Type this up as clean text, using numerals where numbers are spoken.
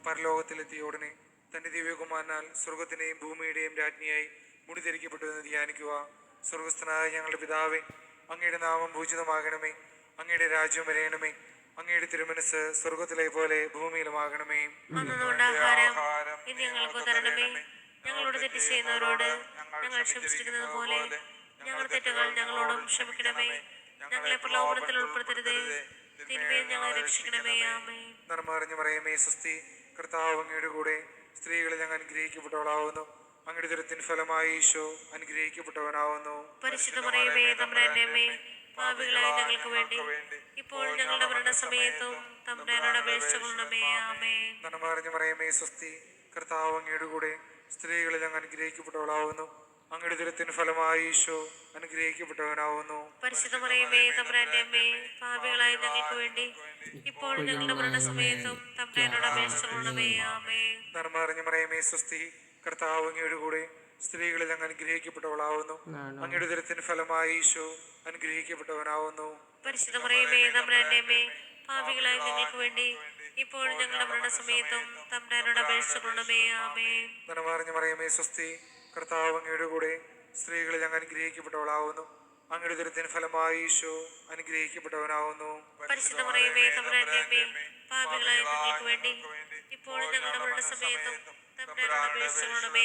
പരലോകത്തിലെത്തിയ ഉടനെ തന്റെ ദിവ്യകുമാരനാൽ സ്വർഗത്തിന്റെയും ഭൂമിയുടെയും രാജ്ഞിയായി മുടിധരിക്കപ്പെട്ടു എന്ന് ധ്യാനിക്കുക. സ്വർഗസ്ഥനായ ഞങ്ങളുടെ പിതാവേ, അങ്ങയുടെ നാമം പൂജിതമാകണമേ. അങ്ങയുടെ രാജ്യം വരയണമേ. അങ്ങയുടെ തിരുമനസ് സ്വർഗത്തിലെ പോലെ ഭൂമിയിലുമാകണമേ. ആഹാരം ഇന്ന് ഞങ്ങൾക്ക് തരണമേ. ഞങ്ങളോട് തെറ്റ് ചെയ്യുന്നവരോട് ഞങ്ങൾ ക്ഷമിച്ചിരിക്കുന്നത് പോലെ ഞങ്ങളുടെ തെറ്റുകൾ ഞങ്ങളോടും ക്ഷമിക്കണമേ. ഞങ്ങളെ പ്രലോഭനത്തിൽ ഉൾപ്പെടുത്തരുതേ, തിന്മയിൽ ഞങ്ങളെ രക്ഷിക്കണമേ. ആമേൻ. നന്മ നിറഞ്ഞ മറിയമേ, സ്വസ്തി, കർത്താവ് അങ്ങയുടെ കൂടെ സ്ത്രീകളിൽ അങ്ങ് അനുഗ്രഹിക്കപ്പെട്ടവളാവുന്നു. അങ്ങയുടെ ദുരിതത്തിൻ ഫലമായി ഈശോ അനുഗ്രഹിക്കപ്പെട്ടവനാവുന്നു. പരിശുദ്ധ മറിയമേ, തമ്പുരാന്റെ അമ്മേ, പാപികളായ ഞങ്ങൾക്ക് വേണ്ടി ഇപ്പോൾ ഞങ്ങളുടെ മരണസമയത്തും തമ്പുരാനോട് അപേക്ഷിച്ചുകൊള്ളണമേ. ആമേൻ. നന്മ നിറഞ്ഞ മറിയമേ, സ്വസ്തി, കർത്താവ് അങ്ങയുടെ കൂടെ സ്ത്രീകളിൽ അങ്ങ് അനുഗ്രഹിക്കപ്പെട്ടവളാവുന്നു. അങ്ങയുടെ ദുരിതത്തിൻ ഫലമായി ഈശോ അനുഗ്രഹിക്കപ്പെട്ടവനാവുന്നു. പരിശുദ്ധ മറിയമേ, തമ്പുരാന്റെ അമ്മേ, പാപികളായ ഞങ്ങൾക്ക് വേണ്ടി ഇപ്പോൾ ഞങ്ങളുടെ മരണസമയത്തും തമ്പുരാനോട് അപേക്ഷിച്ചുകൊള്ളണമേ. ആമേൻ. നന്മ നിറഞ്ഞ മറിയമേ, സ്വസ്തി, കർത്താവ് അങ്ങയുടെ കൂടെ സ്ത്രീകളിൽ അങ്ങ് അനുഗ്രഹിക്കപ്പെട്ടവളാവുന്നു. അങ്ങയുടെ ദുരിതത്തിൻ ഫലമായി ഈശോ അനുഗ്രഹിക്കപ്പെട്ടവനാവുന്നു. പരിശുദ്ധ മറിയമേ, തമ്പുരാന്റെ അമ്മേ, പാപികളായ ഞങ്ങൾക്ക് വേണ്ടി ഇപ്പോൾ ഞങ്ങളുടെ മരണസമയത്തും തമ്പുരാനോട് അപേക്ഷിച്ചുകൊള്ളണമേ. ആമേൻ. നന്മ നിറഞ്ഞ മറിയമേ, സ്വസ്തി, കർത്താവ് അങ്ങയുടെ കൂടെ സ്ത്രീകളിൽ അങ്ങ് അനുഗ്രഹിക്കപ്പെട്ടവളാവുന്നു. അങ്ങയുടെ ദുരിതത്തിൻ ഫലമായി ഈശോ അനുഗ്രഹിക്കപ്പെട്ടവനാവുന്നു. പരിശുദ്ധ മറിയമേ, തമ്പുരാന്റെ അമ്മേ, പാപികളായ ഞങ്ങൾക്ക് വേണ്ടി ഇപ്പോൾ ഞങ്ങളുടെ മരണസമയത്തും തമ്പുരാനോട് അപേക്ഷിച്ചുകൊള്ളണമേ.